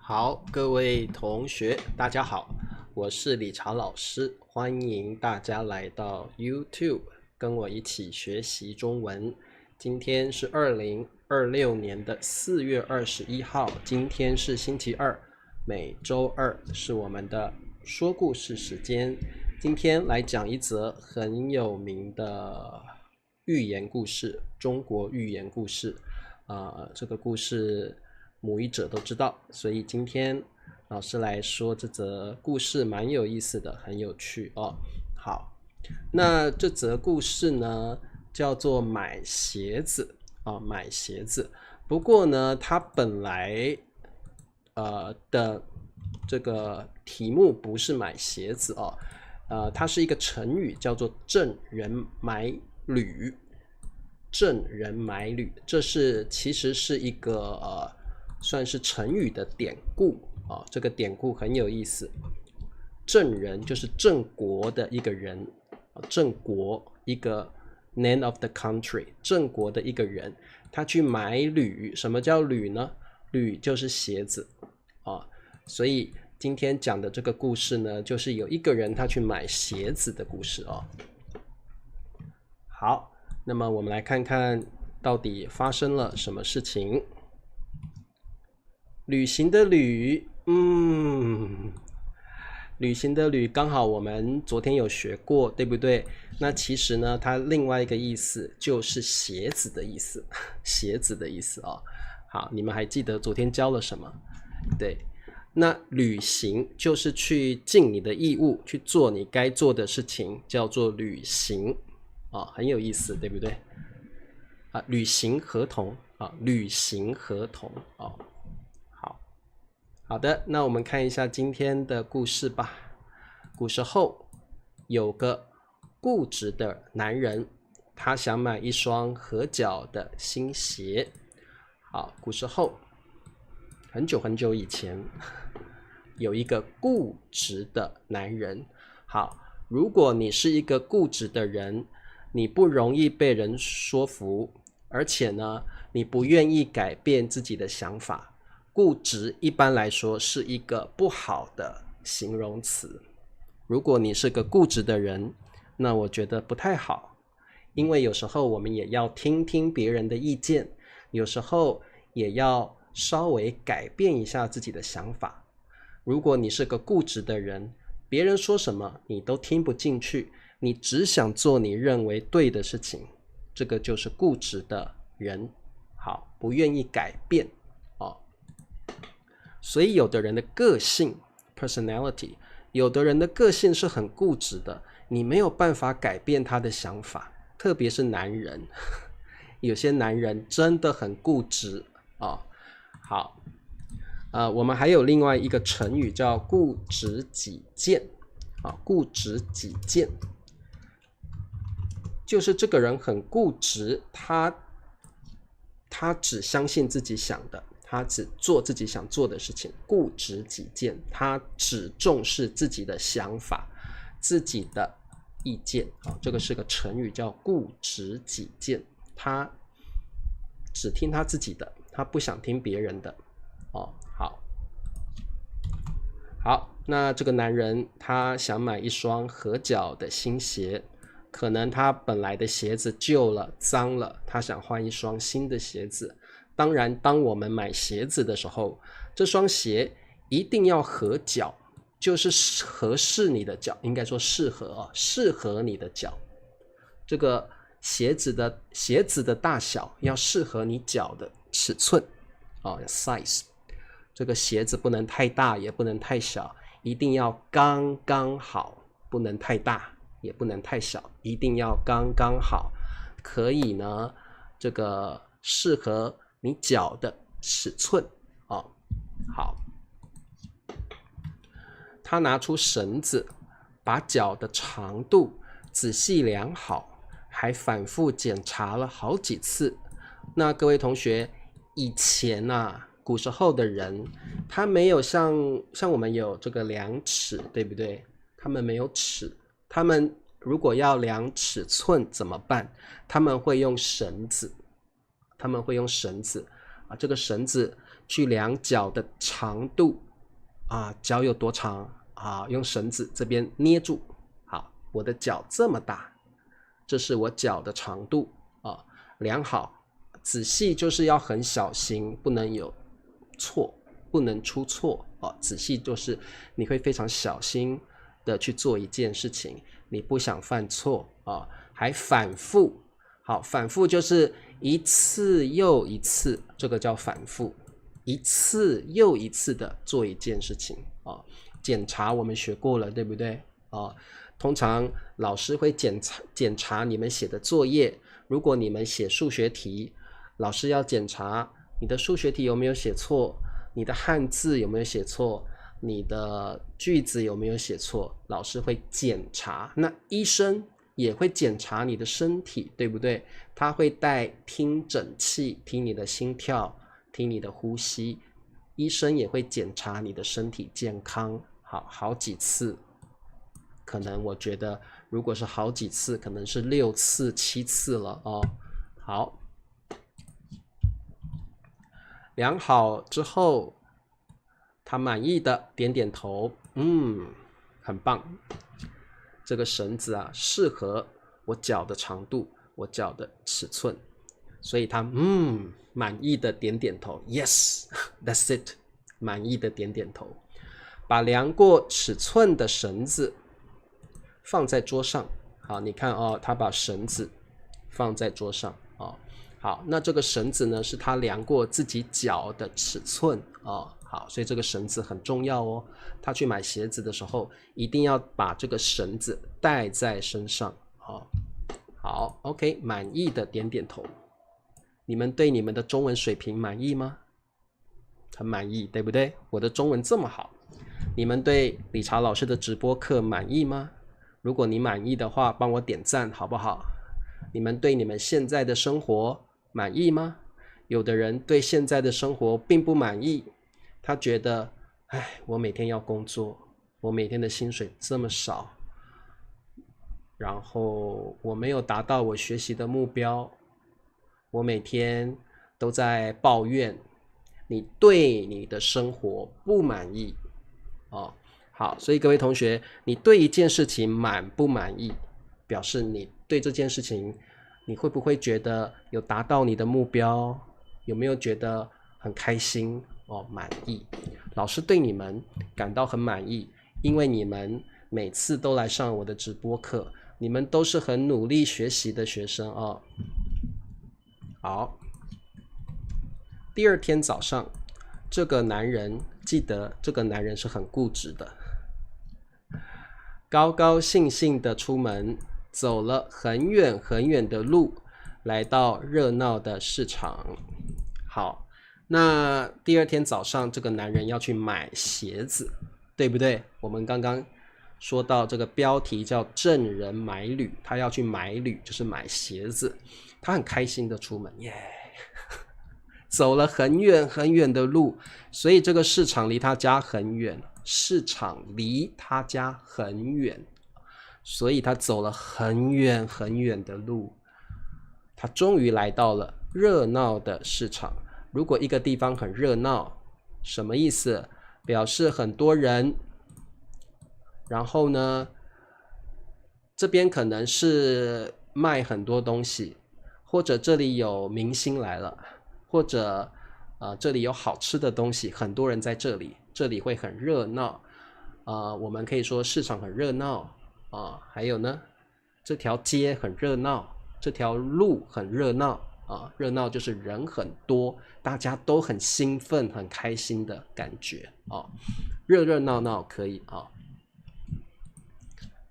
好，各位同学，大家好，我是理查老师，欢迎大家来到 YouTube 跟我一起学习中文。今天是2026年的4月21号，今天是星期二，每周二是我们的说故事时间。今天来讲一则很有名的寓言故事，中国寓言故事。这个故事母语者都知道，所以今天老师来说这则故事蛮有意思的，很有趣哦。好，那这则故事呢叫做买鞋子买鞋子。不过呢，它本来的这个题目不是买鞋子它是一个成语，叫做赠人买履。赠人买履，这其实是一个算是成语的典故这个典故很有意思。郑人就是郑国的一个人，郑国一个 name of the country， 郑国的一个人，他去买履。什么叫履呢？履就是鞋子所以今天讲的这个故事呢，就是有一个人他去买鞋子的故事好，那么我们来看看到底发生了什么事情。旅行的旅，旅行的旅刚好我们昨天有学过，对不对？那其实呢，它另外一个意思就是鞋子的意思，鞋子的意思好，你们还记得昨天教了什么？对，那旅行就是去尽你的义务，去做你该做的事情，叫做旅行很有意思，对不对？履行合同履行合同好的，那我们看一下今天的故事吧。古时候有个固执的男人，他想买一双合脚的新鞋。好，古时候很久很久以前，有一个固执的男人。好，如果你是一个固执的人，你不容易被人说服，而且呢，你不愿意改变自己的想法。固执一般来说是一个不好的形容词。如果你是个固执的人，那我觉得不太好，因为有时候我们也要听听别人的意见，有时候也要稍微改变一下自己的想法。如果你是个固执的人，别人说什么你都听不进去，你只想做你认为对的事情，这个就是固执的人。好，不愿意改变所以有的人的个性 personality， 有的人的个性是很固执的，你没有办法改变他的想法，特别是男人有些男人真的很固执好我们还有另外一个成语叫固执己见固执己见就是这个人很固执，他只相信自己想的，他只做自己想做的事情，固执己见，他只重视自己的想法，自己的意见这个是个成语叫固执己见，他只听他自己的，他不想听别人的好，那这个男人他想买一双合脚的新鞋，可能他本来的鞋子旧了脏了，他想换一双新的鞋子。当然当我们买鞋子的时候，这双鞋一定要合脚，就是合适你的脚，应该说适合你的脚。这个鞋子的大小要适合你脚的尺寸size。这个鞋子不能太大也不能太小，一定要刚刚好，不能太大也不能太小，一定要刚刚好，可以呢这个适合你脚的尺寸好，他拿出绳子，把脚的长度仔细量好，还反复检查了好几次。那各位同学，以前古时候的人，他没有像我们有这个量尺，对不对？他们没有尺，他们如果要量尺寸怎么办？他们会用绳子，啊，这个绳子去量脚的长度啊，脚有多长啊？用绳子这边捏住，好，我的脚这么大，这是我脚的长度啊，量好，仔细就是要很小心，不能有错，不能出错啊。仔细就是你会非常小心的去做一件事情，你不想犯错啊，还反复。好，反复就是一次又一次，这个叫反复，一次又一次的做一件事情啊。检查我们学过了，对不对啊？通常老师会检查你们写的作业，如果你们写数学题，老师要检查你的数学题有没有写错，你的汉字有没有写错，你的句子有没有写错，老师会检查。那医生也会检查你的身体，对不对？他会带听诊器，听你的心跳，听你的呼吸。医生也会检查你的身体健康，好几次。可能我觉得，如果是好几次，可能是6次、7次了哦。好，量好之后，他满意的点点头，很棒。这个绳子啊，适合我脚的长度，我脚的尺寸，所以他满意的点点头 ，Yes, that's it， 满意的点点头，把量过尺寸的绳子放在桌上。好，你看哦，他把绳子放在桌上哦。好，那这个绳子呢，是他量过自己脚的尺寸哦。好，所以这个绳子很重要哦。他去买鞋子的时候，一定要把这个绳子带在身上哦。好 ，OK， 满意的点点头。你们对你们的中文水平满意吗？很满意，对不对？我的中文这么好，你们对理查老师的直播课满意吗？如果你满意的话，帮我点赞好不好？你们对你们现在的生活满意吗？有的人对现在的生活并不满意，他觉得，我每天要工作，我每天的薪水这么少，然后我没有达到我学习的目标，我每天都在抱怨。你对你的生活不满意哦。好，所以各位同学，你对一件事情满不满意，表示你对这件事情，你会不会觉得有达到你的目标？有没有觉得很开心哦？满意。老师对你们感到很满意，因为你们每次都来上我的直播课，你们都是很努力学习的学生哦。好，第二天早上，这个男人，记得这个男人是很固执的，高高兴兴的出门，走了很远很远的路，来到热闹的市场。好，那第二天早上，这个男人要去买鞋子，对不对？我们刚刚说到这个标题叫证人买履，他要去买履，就是买鞋子。他很开心的出门，耶！走了很远很远的路，所以这个市场离他家很远，市场离他家很远，所以他走了很远很远的路，他终于来到了热闹的市场。如果一个地方很热闹，什么意思？表示很多人，然后呢，这边可能是卖很多东西，或者这里有明星来了，或者这里有好吃的东西，很多人在这里，这里会很热闹。我们可以说市场很热闹还有呢，这条街很热闹，这条路很热闹热闹就是人很多，大家都很兴奋很开心的感觉热热闹闹可以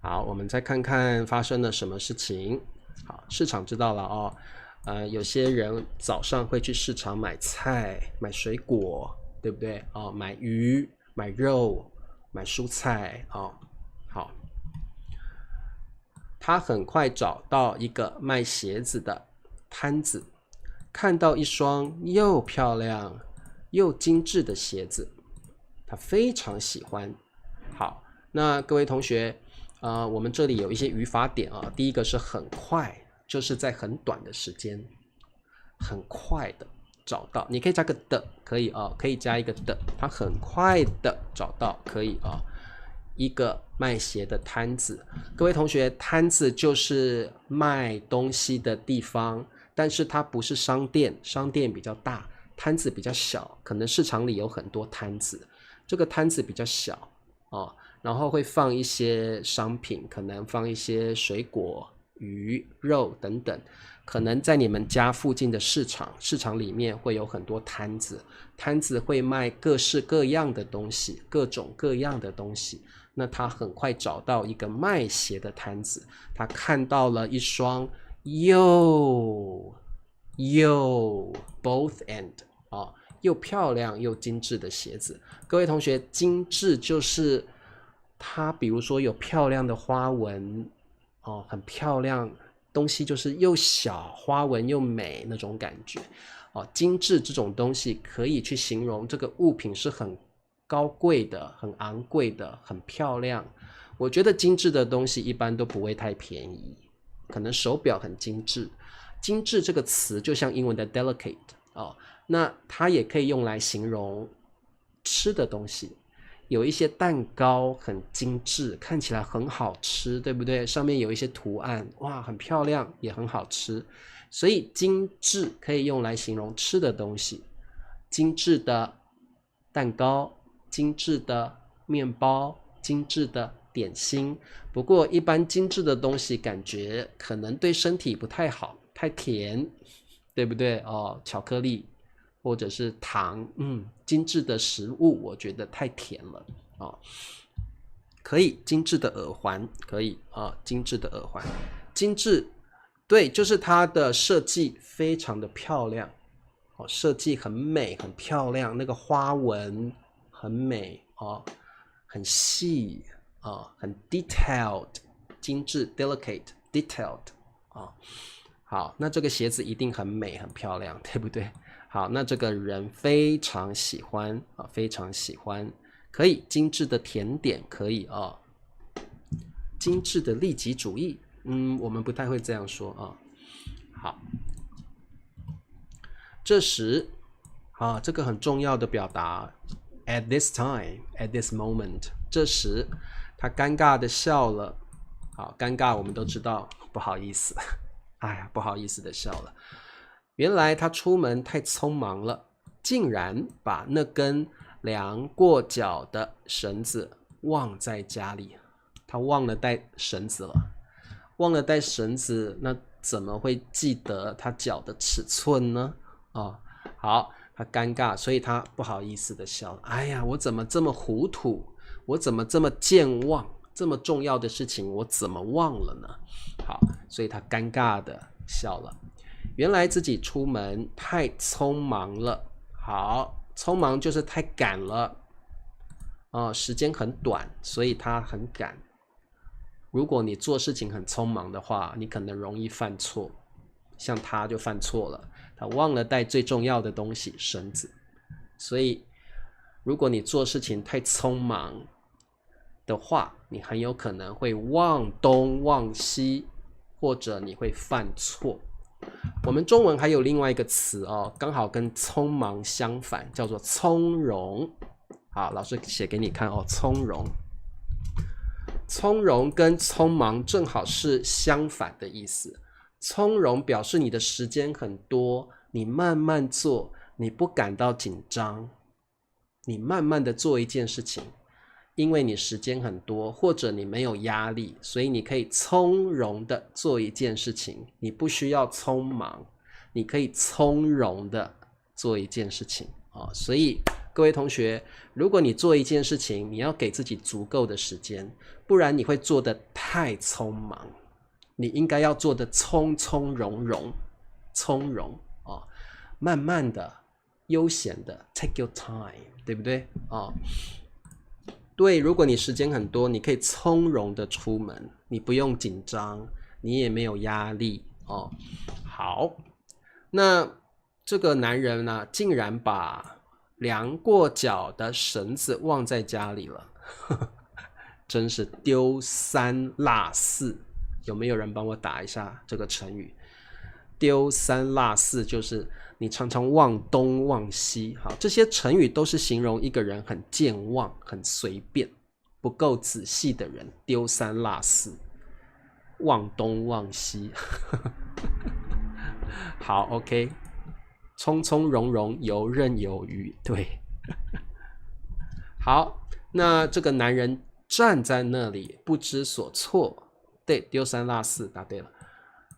好，我们再看看发生了什么事情。好，市场知道了有些人早上会去市场买菜、买水果，对不对买鱼、买肉、买蔬菜好，他很快找到一个卖鞋子的摊子，看到一双又漂亮又精致的鞋子，他非常喜欢。好，那各位同学我们这里有一些语法点第一个是很快，就是在很短的时间，很快的找到，你可以加个的，可以啊，可以加一个的，他很快的找到，可以啊，一个卖鞋的摊子。各位同学，摊子就是卖东西的地方，但是它不是商店，商店比较大，摊子比较小，可能市场里有很多摊子，这个摊子比较小啊，然后会放一些商品，可能放一些水果、鱼、肉等等。可能在你们家附近的市场里面会有很多摊子，摊子会卖各式各样的东西，各种各样的东西。那他很快找到一个卖鞋的摊子，他看到了一双又 both and 又漂亮又精致的鞋子。各位同学，精致就是它比如说有漂亮的花纹很漂亮，东西就是又小，花纹又美那种感觉精致这种东西可以去形容这个物品是很高贵的，很昂贵的，很漂亮。我觉得精致的东西一般都不会太便宜，可能手表很精致。精致这个词就像英文的 delicate那它也可以用来形容吃的东西。有一些蛋糕很精致，看起来很好吃，对不对？上面有一些图案，哇，很漂亮，也很好吃。所以精致可以用来形容吃的东西，精致的蛋糕，精致的面包，精致的点心。不过一般精致的东西感觉可能对身体不太好，太甜，对不对巧克力或者是糖，精致的食物我觉得太甜了可以精致的耳环，可以精致的耳环，精致，对，就是它的设计非常的漂亮设计很美很漂亮，那个花纹很美很细很 detailed， 精致 delicate detailed 好，那这个鞋子一定很美很漂亮，对不对？好，那这个人非常喜欢非常喜欢，可以精致的甜点，可以精致的利己主义，我们不太会这样说好，这时这个很重要的表达 at this time at this moment， 这时他尴尬的笑了。好，尴尬我们都知道不好意思，哎呀，不好意思的笑了。原来他出门太匆忙了，竟然把那根量过脚的绳子忘在家里。他忘了带绳子了，忘了带绳子，那怎么会记得他脚的尺寸呢？好，他尴尬，所以他不好意思的笑了。哎呀，我怎么这么糊涂？我怎么这么健忘？这么重要的事情我怎么忘了呢？好，所以他尴尬的笑了。原来自己出门太匆忙了。好，匆忙就是太赶了时间很短，所以他很赶。如果你做事情很匆忙的话，你可能容易犯错，像他就犯错了，他忘了带最重要的东西，绳子。所以如果你做事情太匆忙的话，你很有可能会忘东忘西，或者你会犯错。我们中文还有另外一个词刚好跟匆忙相反，叫做从容。好，老师写给你看从容。从容跟匆忙正好是相反的意思。从容表示你的时间很多，你慢慢做，你不感到紧张，你慢慢的做一件事情，因为你时间很多，或者你没有压力，所以你可以从容的做一件事情，你不需要匆忙，你可以从容的做一件事情所以各位同学，如果你做一件事情，你要给自己足够的时间，不然你会做得太匆忙。你应该要做得从从容容，从容慢慢的，悠闲的 take your time， 对不对对，如果你时间很多，你可以从容的出门，你不用紧张，你也没有压力好，那这个男人呢，竟然把量过脚的绳子忘在家里了真是丢三落四。有没有人帮我打一下这个成语？丢三落四就是你常常忘东忘西。好，这些成语都是形容一个人很健忘、很随便、不够仔细的人，丢三落四，忘东忘西。好 ，OK， 从从容容，游刃有余，对。好，那这个男人站在那里不知所措，对，丢三落四，答对了。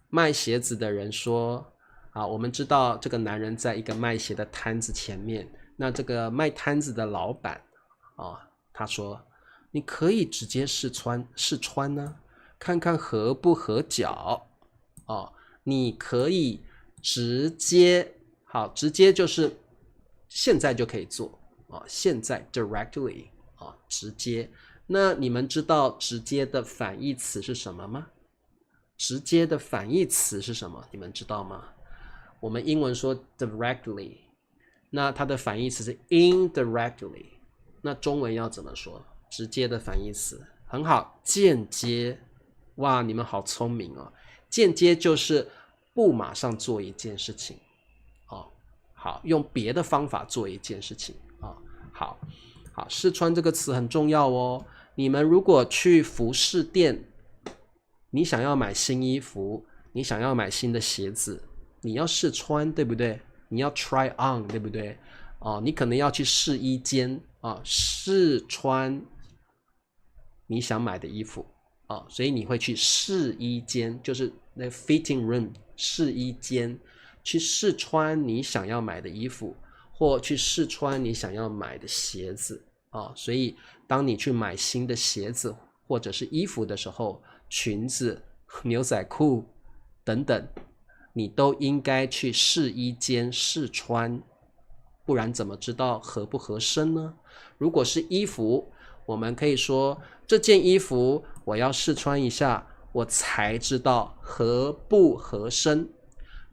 卖鞋子的人说：“啊，我们知道这个男人在一个卖鞋的摊子前面，那这个卖摊子的老板啊，他说：你可以直接试穿呢，看看合不合脚哦。你可以直接，好，直接就是现在就可以做。”现在 directly 直接。那你们知道直接的反义词是什么吗？直接的反义词是什么？你们知道吗？我们英文说 directly， 那它的反义词是 indirectly。那中文要怎么说？直接的反义词很好，间接。哇，你们好聪明哦！间接就是不马上做一件事情好，用别的方法做一件事情好，试穿这个词很重要哦。你们如果去服饰店，你想要买新衣服，你想要买新的鞋子，你要试穿，对不对？你要 try on， 对不对？你可能要去试衣间试穿你想买的衣服所以你会去试衣间，就是那 fitting room， 试衣间，去试穿你想要买的衣服，或去试穿你想要买的鞋子所以当你去买新的鞋子或者是衣服的时候，裙子、牛仔裤等等，你都应该去试衣间试穿，不然怎么知道合不合身呢？如果是衣服，我们可以说这件衣服我要试穿一下，我才知道合不合身。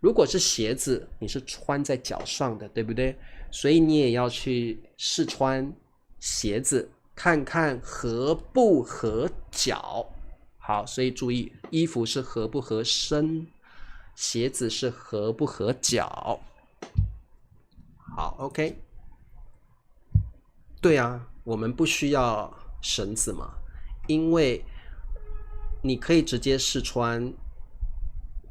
如果是鞋子，你是穿在脚上的，对不对？所以你也要去试穿鞋子，看看合不合脚。好，所以注意，衣服是合不合身，鞋子是合不合脚。好 ，OK。对啊，我们不需要绳子嘛，因为你可以直接试穿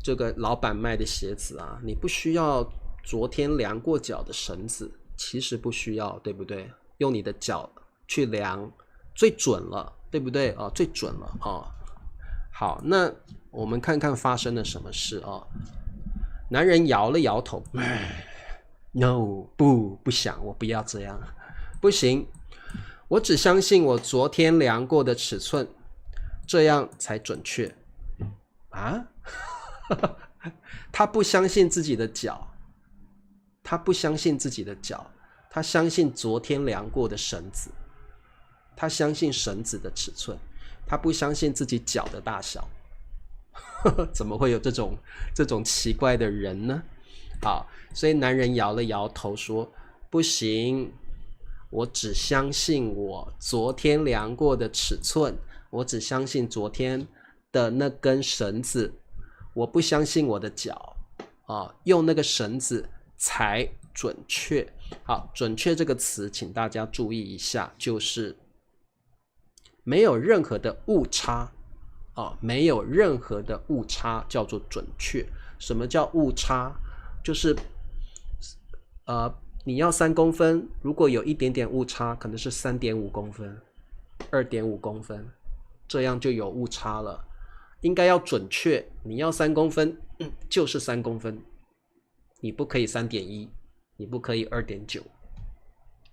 这个老板卖的鞋子你不需要昨天量过脚的绳子，其实不需要，对不对？用你的脚去量最准了，对不对？最准了好，那我们看看发生了什么事男人摇了摇头，No， 不想，我不要这样，不行，我只相信我昨天量过的尺寸，这样才准确他不相信自己的脚，他相信昨天量过的绳子，他相信绳子的尺寸，他不相信自己脚的大小。怎么会有这种奇怪的人呢？好，所以男人摇了摇头说：不行，我只相信我昨天量过的尺寸，我只相信昨天的那根绳子，我不相信我的脚用那个绳子才准确。好，准确这个词请大家注意一下，就是没有任何的误差没有任何的误差叫做准确。什么叫误差？就是你要3公分，如果有一点点误差，可能是 3.5 公分 2.5 公分，这样就有误差了。应该要准确，你要3公分就是3公分，你不可以 3.1， 你不可以 2.9，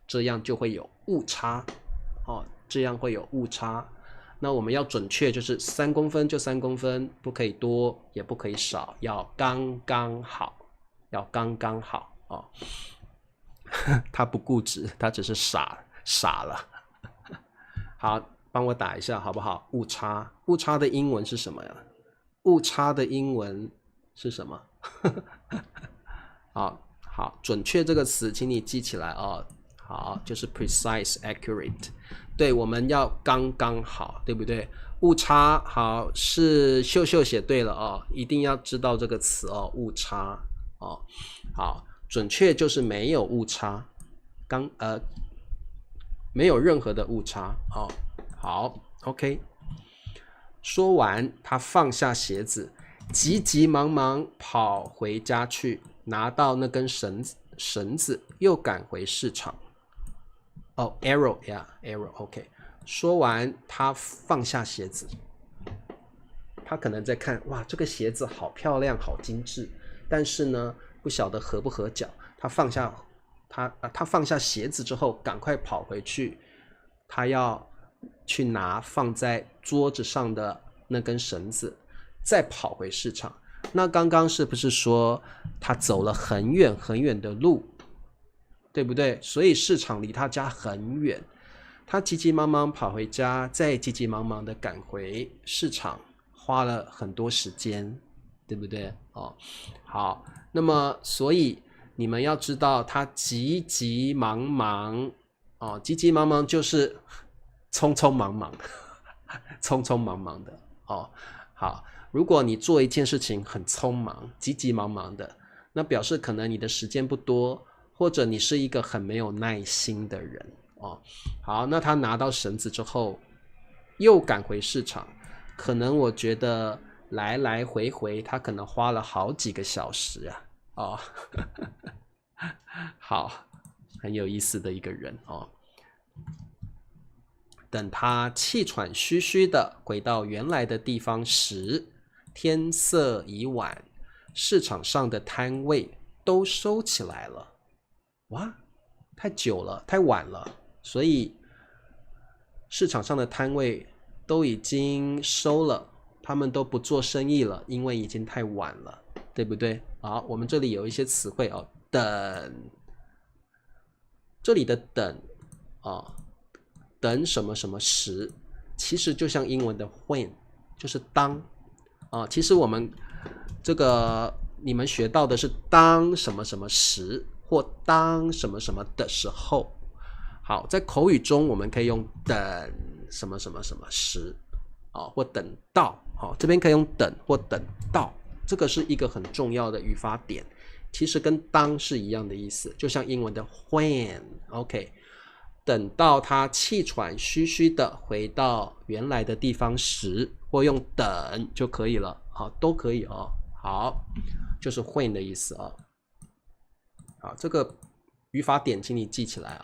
这样就会有误差这样会有误差。那我们要准确，就是3公分就3公分，不可以多也不可以少，要刚刚好，他不固执，他只是傻了。好，帮我打一下好不好？误差的英文是什么呀？误差的英文是什么？好，准确这个词请你记起来好，就是 precise accurate。 对，我们要刚刚好，对不对？误差，好，是秀秀写对了一定要知道这个词误差好，准确就是没有误差，没有任何的误差。好 ，OK。说完，他放下鞋子，急急忙忙跑回家去，拿到那根绳子，又赶回市场。arrow OK。说完，他放下鞋子，他可能在看，哇，这个鞋子好漂亮，好精致，但是呢，不晓得合不合脚。他放下鞋子之后，赶快跑回去，他要去拿放在桌子上的那根绳子，再跑回市场。那刚刚是不是说他走了很远很远的路，对不对？所以市场离他家很远，他急急忙忙跑回家，再急急忙忙的赶回市场，花了很多时间，对不对？好，那么所以你们要知道，他急急忙忙，急急忙忙就是匆匆忙忙，匆匆忙忙的。好，如果你做一件事情很匆忙，急急忙忙的，那表示可能你的时间不多，或者你是一个很没有耐心的人。好，那他拿到绳子之后，又赶回市场，可能我觉得来来回回，他可能花了好几个小时啊。好，很有意思的一个人。等他气喘吁吁的回到原来的地方时，天色已晚，市场上的摊位都收起来了。哇，太久了，太晚了，所以市场上的摊位都已经收了，他们都不做生意了，因为已经太晚了，对不对？好，我们这里有一些词汇等，这里的等等什么什么时，其实就像英文的 when， 就是当其实我们这个你们学到的是当什么什么时，或当什么什么的时候。好，在口语中我们可以用等什么什么什么时或等到。这边可以用等或等到，这个是一个很重要的语法点，其实跟当是一样的意思，就像英文的 when。 OK，等到他气喘吁吁的回到原来的地方时，或用等就可以了。好，都可以好，就是 when 的意思好，这个语法点请你记起来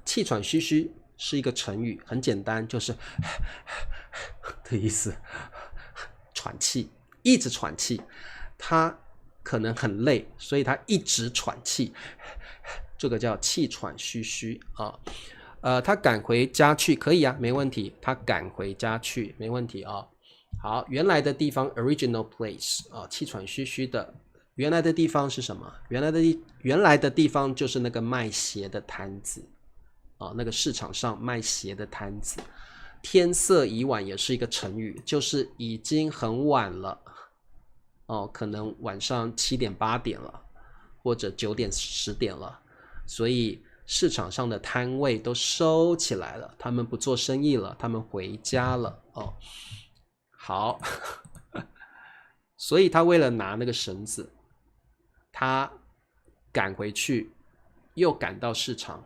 气喘吁吁是一个成语，很简单，就是的意思，喘气，一直喘气，他可能很累，所以他一直喘气，这个叫气喘吁吁他赶回家去，可以没问题，他赶回家去没问题好，原来的地方 original place 气喘吁吁的原来的地方是什么？原来的地方就是那个卖鞋的摊子那个市场上卖鞋的摊子。天色已晚也是一个成语，就是已经很晚了可能晚上7点8点了，或者9点10点了，所以市场上的摊位都收起来了，他们不做生意了，他们回家了好所以他为了拿那个绳子，他赶回去，又赶到市场，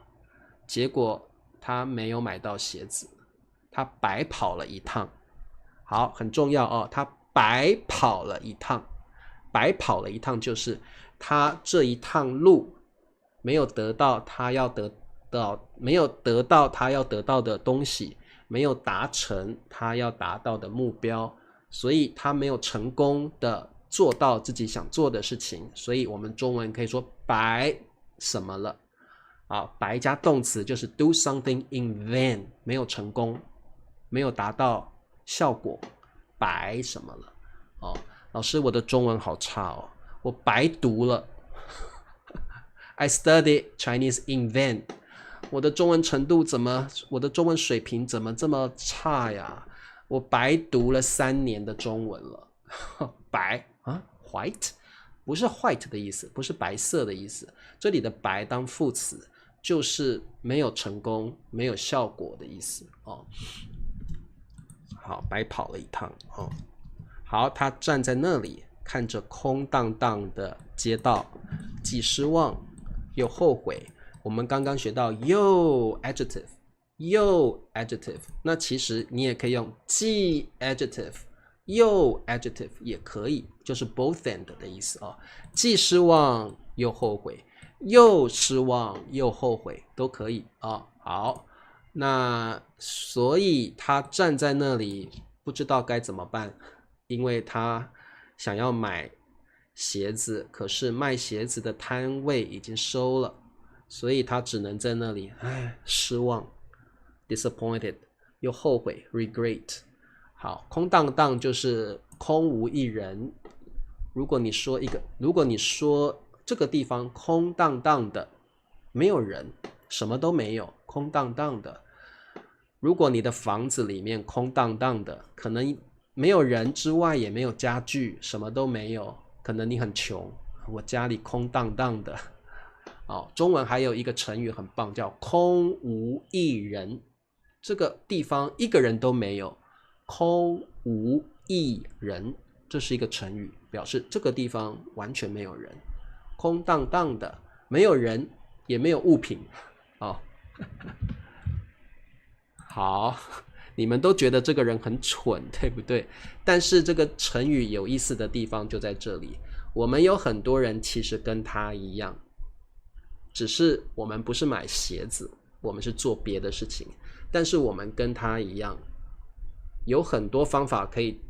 结果他没有买到鞋子，他白跑了一趟。好，很重要他白跑了一趟。白跑了一趟就是他这一趟路没有得到他要得到的东西，没有达成他要达到的目标，所以他没有成功的做到自己想做的事情，所以我们中文可以说白什么了白加动词就是 do something in vain， 没有成功，没有达到效果，白什么了老师，我的中文好差我白读了I studied Chinese in vain。 我的中文程度我的中文水平怎么这么差呀？我白读了3年的中文了白white 不是 white 的意思，不是白色的意思，这里的白当副词就是没有成功，没有效果的意思好，白跑了一趟好，他站在那里看着空荡荡的街道，既失望又后悔。我们刚刚学到又 adjective， 又 adjective， 那其实你也可以用既 adjective， 又 adjective 也可以，就是 both and 的意思啊。既失望又后悔，又失望又后悔都可以啊。好，那所以他站在那里不知道该怎么办，因为他想要买鞋子，可是卖鞋子的摊位已经收了，所以他只能在那里失望 disappointed 又后悔 regret。 好，空荡荡就是空无一人。如果你说这个地方空荡荡的，没有人，什么都没有，空荡荡的。如果你的房子里面空荡荡的，可能没有人之外也没有家具，什么都没有，可能你很穷，我家里空荡荡的。中文还有一个成语很棒，叫空无一人。这个地方一个人都没有，空无一人，这是一个成语，表示这个地方完全没有人，空荡荡的，没有人也没有物品。好，你们都觉得这个人很蠢，对不对？但是这个成语有意思的地方就在这里，我们有很多人其实跟他一样，只是我们不是买鞋子，我们是做别的事情，但是我们跟他一样，有很多方法可以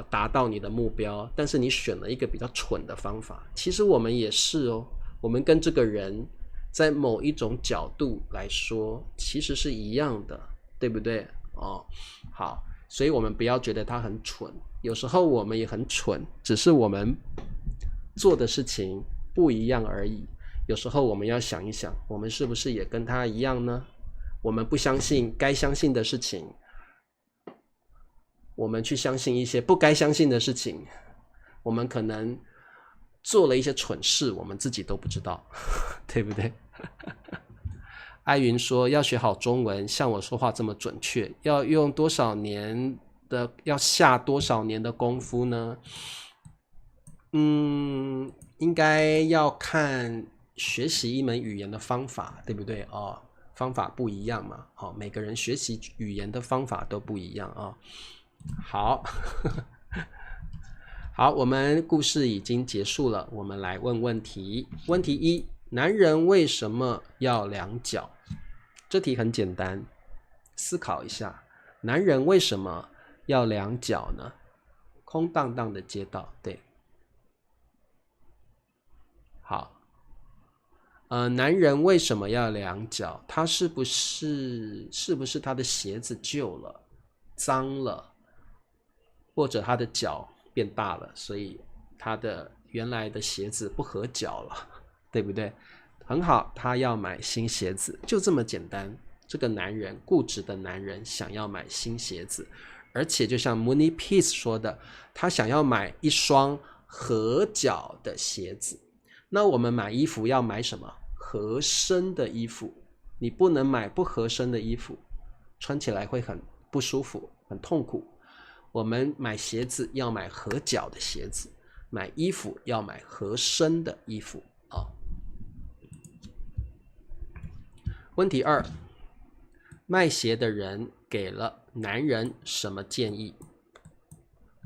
达到你的目标，但是你选了一个比较蠢的方法。其实我们也是哦，我们跟这个人在某一种角度来说其实是一样的，对不对？好，所以我们不要觉得他很蠢，有时候我们也很蠢，只是我们做的事情不一样而已。有时候我们要想一想，我们是不是也跟他一样呢？我们不相信该相信的事情，我们去相信一些不该相信的事情，我们可能做了一些蠢事，我们自己都不知道，对不对？艾云说要学好中文，像我说话这么准确，要用多少年的，要下多少年的功夫呢？应该要看学习一门语言的方法，对不对？方法不一样嘛，每个人学习语言的方法都不一样啊。好，好，我们故事已经结束了，我们来问问题。问题一，男人为什么要量脚？这题很简单，思考一下，男人为什么要量脚呢？空荡荡的街道，对。好，男人为什么要量脚？他是不是他的鞋子旧了、脏了，或者他的脚变大了，所以他的原来的鞋子不合脚了，对不对？很好，他要买新鞋子，就这么简单。这个男人，固执的男人想要买新鞋子，而且就像 Mooney Peace 说的，他想要买一双合脚的鞋子。那我们买衣服要买什么？合身的衣服，你不能买不合身的衣服，穿起来会很不舒服，很痛苦。我们买鞋子要买合脚的鞋子，买衣服要买合身的衣服啊。问题二，卖鞋的人给了男人什么建议？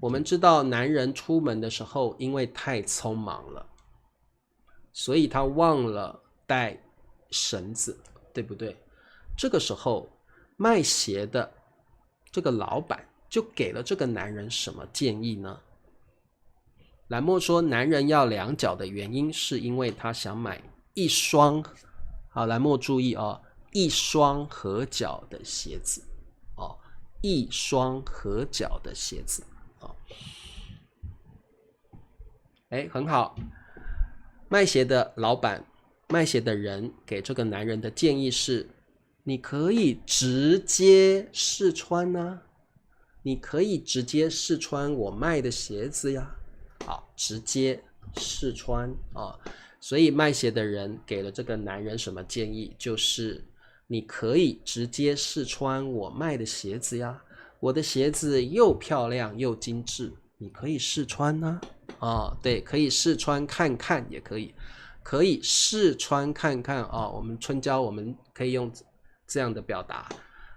我们知道男人出门的时候因为太匆忙了，所以他忘了带绳子，对不对？这个时候卖鞋的这个老板就给了这个男人什么建议呢？兰莫说男人要量脚的原因是因为他想买一双，好，兰莫注意一双合脚的鞋子，一双合脚的鞋子，很好。卖鞋的老板，卖鞋的人给这个男人的建议是，你可以直接试穿啊，你可以直接试穿我卖的鞋子呀。好，直接试穿所以卖鞋的人给了这个男人什么建议？就是你可以直接试穿我卖的鞋子呀，我的鞋子又漂亮又精致，你可以试穿啊。对，可以试穿看看也可以，可以试穿看看啊。我们春娇我们可以用这样的表达，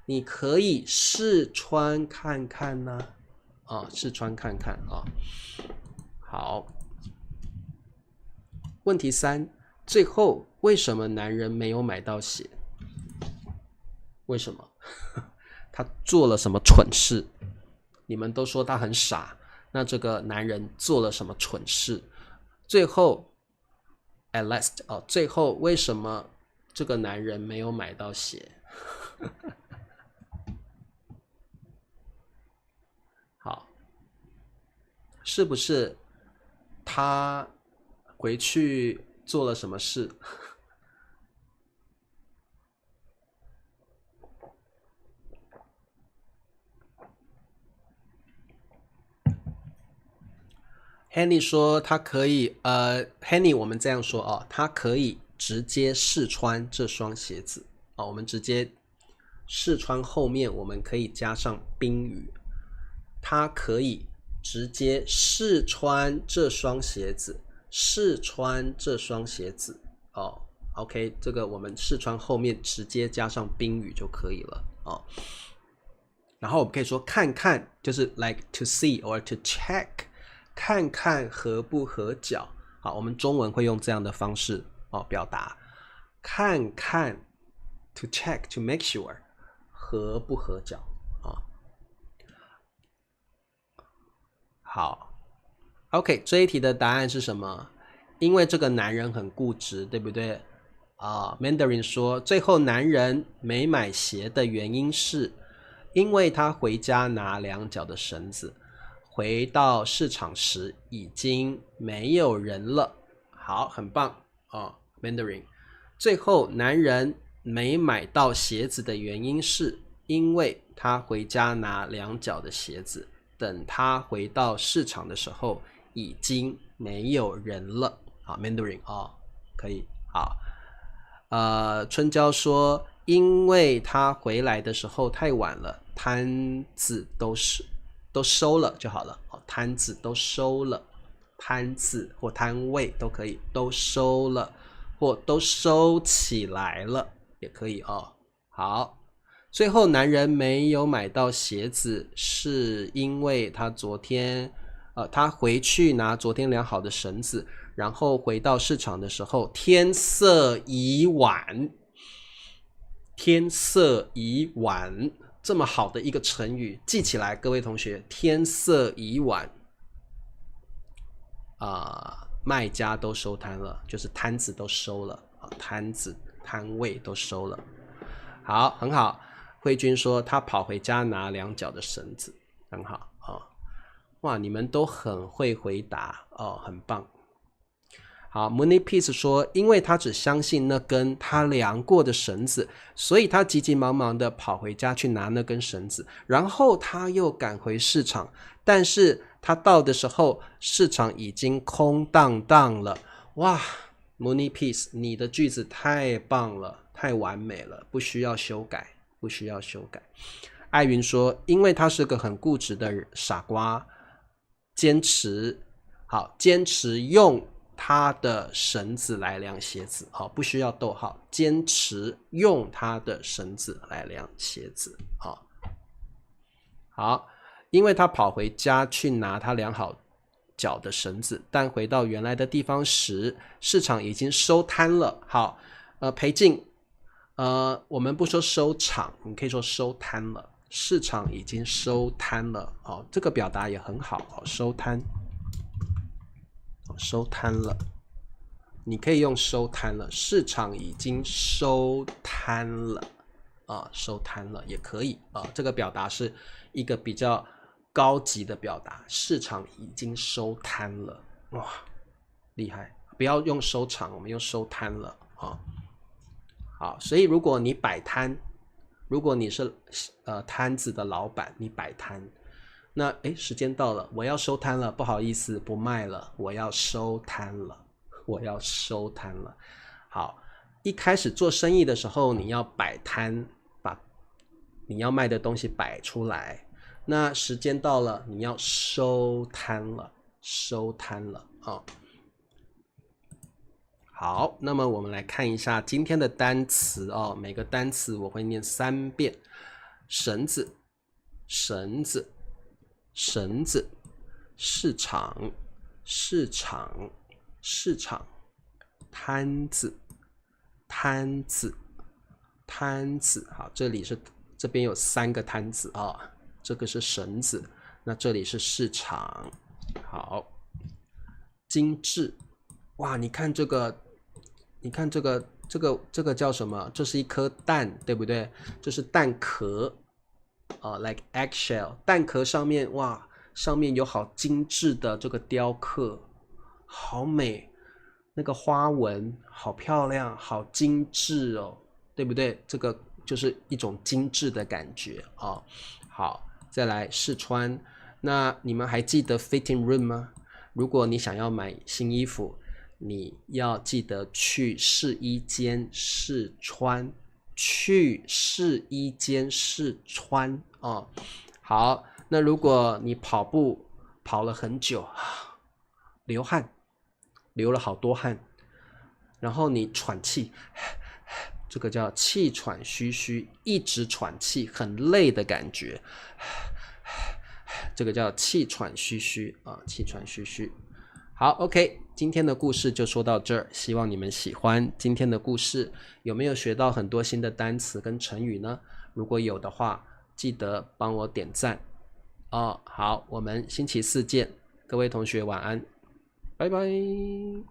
你可以试穿看看呢，试穿看看啊。好，问题3，最后为什么男人没有买到鞋？为什么？他做了什么蠢事？你们都说他很傻，那这个男人做了什么蠢事？最后 at last 最后为什么这个男人没有买到鞋？好，是不是他回去做了什么事？Henny 说他可以，Henny 我们这样说哦，他可以直接试穿这双鞋子我们直接试穿后面我们可以加上宾语，他可以直接试穿这双鞋子，试穿这双鞋子OK， 这个我们试穿后面直接加上宾语就可以了然后我们可以说看看，就是 like to see or to check， 看看合不合脚。好，我们中文会用这样的方式表达，看看 to check to make sure 合不合脚好 ，OK， 这一题的答案是什么？因为这个男人很固执，对不对？Mandarin 说，最后男人没买鞋的原因是，因为他回家拿2脚的绳子，回到市场时已经没有人了。好，很棒Mandarin。最后男人没买到鞋子的原因是，因为他回家拿2脚的鞋子。等他回到市场的时候，已经没有人了。好 ，Mandarin 可以。好，春娇说，因为他回来的时候太晚了，摊子都收了就好了。摊子都收了，摊子或摊位都可以，都收了或都收起来了也可以好。最后男人没有买到鞋子，是因为他昨天他回去拿昨天量好的绳子，然后回到市场的时候天色已晚。天色已晚，这么好的一个成语记起来，各位同学，天色已晚卖家都收摊了，就是摊子都收了摊位都收了。好，很好。慧君说他跑回家拿2脚的绳子，很好哇，你们都很会回答很棒。好 Mooney Peace 说，因为他只相信那根他量过的绳子，所以他急急忙忙的跑回家去拿那根绳子，然后他又赶回市场，但是他到的时候市场已经空荡荡了。哇 Mooney Peace 你的句子太棒了，太完美了，不需要修改。艾云说，因为他是个很固执的傻瓜，坚持用他的绳子来量鞋子不需要逗号，坚持用他的绳子来量鞋子好，因为他跑回家去拿他量好脚的绳子，但回到原来的地方时，市场已经收摊了。好裴静我们不说收场，你可以说收摊了，市场已经收摊了这个表达也很好收摊了，你可以用收摊了，市场已经收摊了收摊了也可以这个表达是一个比较高级的表达，市场已经收摊了，哇，厉害！不要用收场，我们用收摊了好，所以如果你摆摊，如果你是摊子的老板，你摆摊，那时间到了，我要收摊了，不好意思，不卖了，我要收摊了。好，一开始做生意的时候，你要摆摊，把你要卖的东西摆出来。那时间到了，你要收摊了好，那么我们来看一下今天的单词哦，每个单词我会念3遍。绳子，绳子，绳子，市场，市场，市场，摊子，摊子，摊子。好，这边有3个摊子啊，这个是绳子，那这里是市场。好，精致，哇，你看这个，你看这个叫什么？这是一颗蛋，对不对？这是蛋壳like eggshell， 蛋壳上面哇，上面有好精致的这个雕刻，好美，那个花纹好漂亮，好精致哦，对不对？这个就是一种精致的感觉啊。好，再来试穿，那你们还记得 fitting room 吗？如果你想要买新衣服，你要记得去试衣间试穿，去试衣间试穿哦。好，那如果你跑步跑了很久，流汗，流了好多汗，然后你喘气，这个叫气喘吁吁，一直喘气，很累的感觉，这个叫气喘吁吁啊，气喘吁吁。好 ，OK， 今天的故事就说到这儿，希望你们喜欢今天的故事。有没有学到很多新的单词跟成语呢？如果有的话，记得帮我点赞哦。好，我们星期4见，各位同学晚安，拜拜。